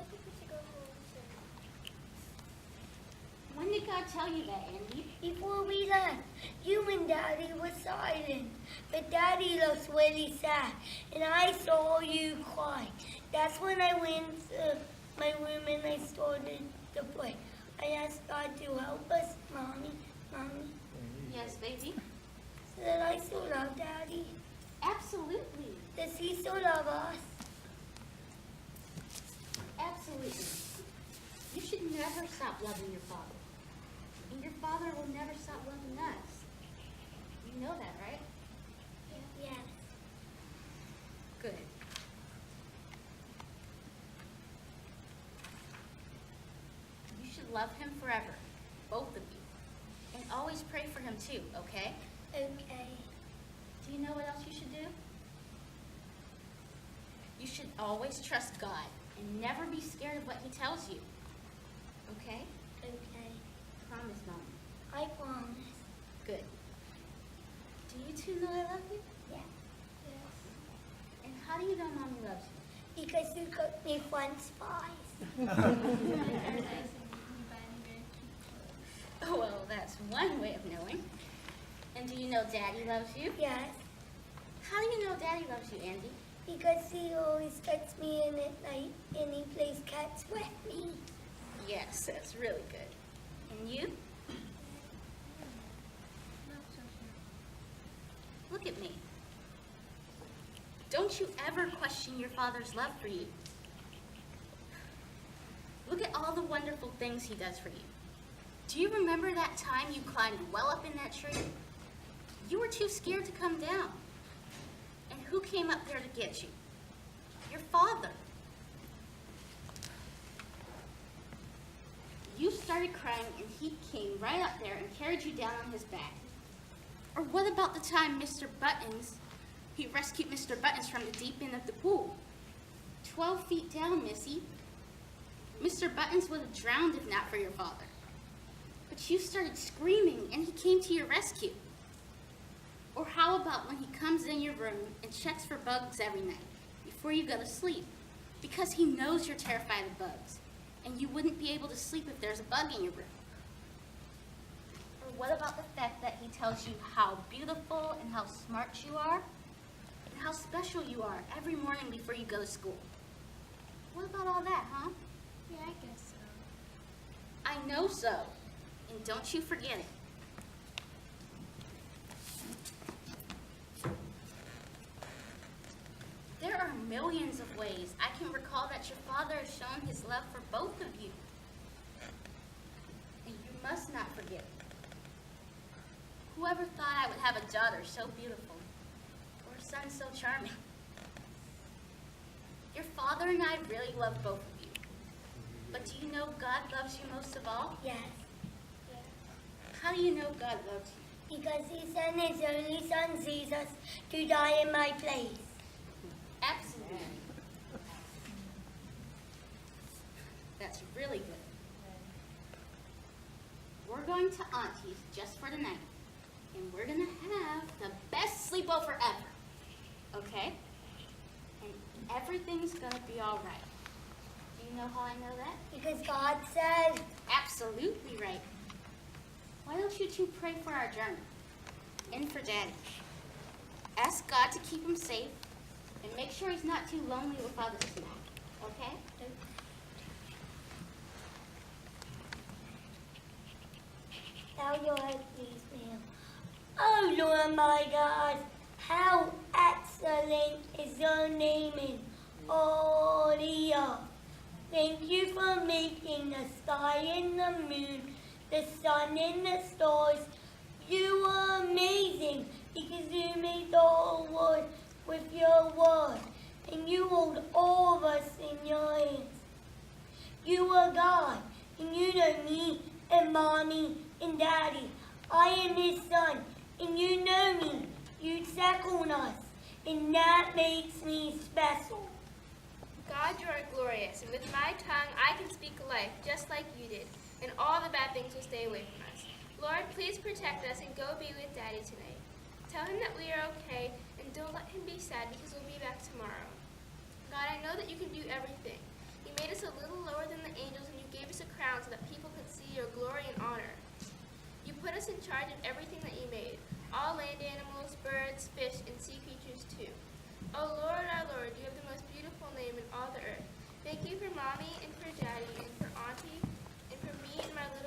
think we should go home soon. When did God tell you that, Andy? Before we left, you and Daddy were silent. But Daddy looked really sad, and I saw you cry. That's when I went to my room and I started to pray. I asked God to help us, Mommy. Yes, baby. So that I still love Daddy. Absolutely. Does he still love us? Absolutely. You should never stop loving your father. And your father will never stop loving us. You know that, right? Yes. Good. You should love him forever, both of you. And always pray for him too, okay? Okay. Do you know what else you should do? You should always trust God and never be scared of what he tells you. Okay? Okay. Promise, Mom. I promise. Good. Do you two know I love you? Yes. And how do you know Mommy loves you? Because you cooked me French fries. Oh, well, that's one way of knowing. And do you know Daddy loves you? Yes. How do you know Daddy loves you, Andy? Because he always gets me in at night and he plays catch with me. Yes, that's really good. And you? Not so sure. Look at me. Don't you ever question your father's love for you. Look at all the wonderful things he does for you. Do you remember that time you climbed well up in that tree? You were too scared to come down. And who came up there to get you? Your father. You started crying and he came right up there and carried you down on his back. Or what about the time he rescued Mr. Buttons from the deep end of the pool? 12 feet down, Missy. Mr. Buttons would have drowned if not for your father. But you started screaming and he came to your rescue. Or how about when he comes in your room and checks for bugs every night before you go to sleep? Because he knows you're terrified of bugs and you wouldn't be able to sleep if there's a bug in your room. Or what about the fact that he tells you how beautiful and how smart you are and how special you are every morning before you go to school? What about all that, huh? Yeah, I guess so. I know so. And don't you forget it. There are millions of ways I can recall that your father has shown his love for both of you. And you must not forget it. Whoever thought I would have a daughter so beautiful, or a son so charming? Your father and I really love both of you. But do you know God loves you most of all? Yes. How do you know God loves you? Because he sent his only son, Jesus, to die in my place. Absolutely. That's really good. We're going to Auntie's just for the night. And we're going to have the best sleepover ever. Okay? And everything's going to be all right. Do you know how I know that? Because God said. Absolutely right. Why don't you two pray for our journey? And for Daddy. Ask God to keep him safe and make sure he's not too lonely without us tonight. Okay? Now your head, please, ma'am. Oh, Lord, my God. How excellent is your name in all the earth. Thank you for making the sky and the moon, the sun and the stars. You are amazing because you made the whole world with your word, and you hold all of us in your hands. You are God, and you know me and Mommy and Daddy. I am his son, and you know me. You check on us, and that makes me special. God, you are glorious, and with my tongue I can speak life just like you did, and all the bad things will stay away from us. Lord, please protect us and go be with Daddy tonight. Tell him that we are okay, and don't let him be sad because we'll be back tomorrow. God, I know that you can do everything. You made us us a little lower than the angels, and you gave us a crown so that people could see your glory and honor. You put us in charge of everything that you made, all land animals, birds, fish, and sea creatures too. Oh Lord, our Lord, you have the most beautiful name in all the earth. Thank you for Mommy and for Daddy and for Auntie and for me and my little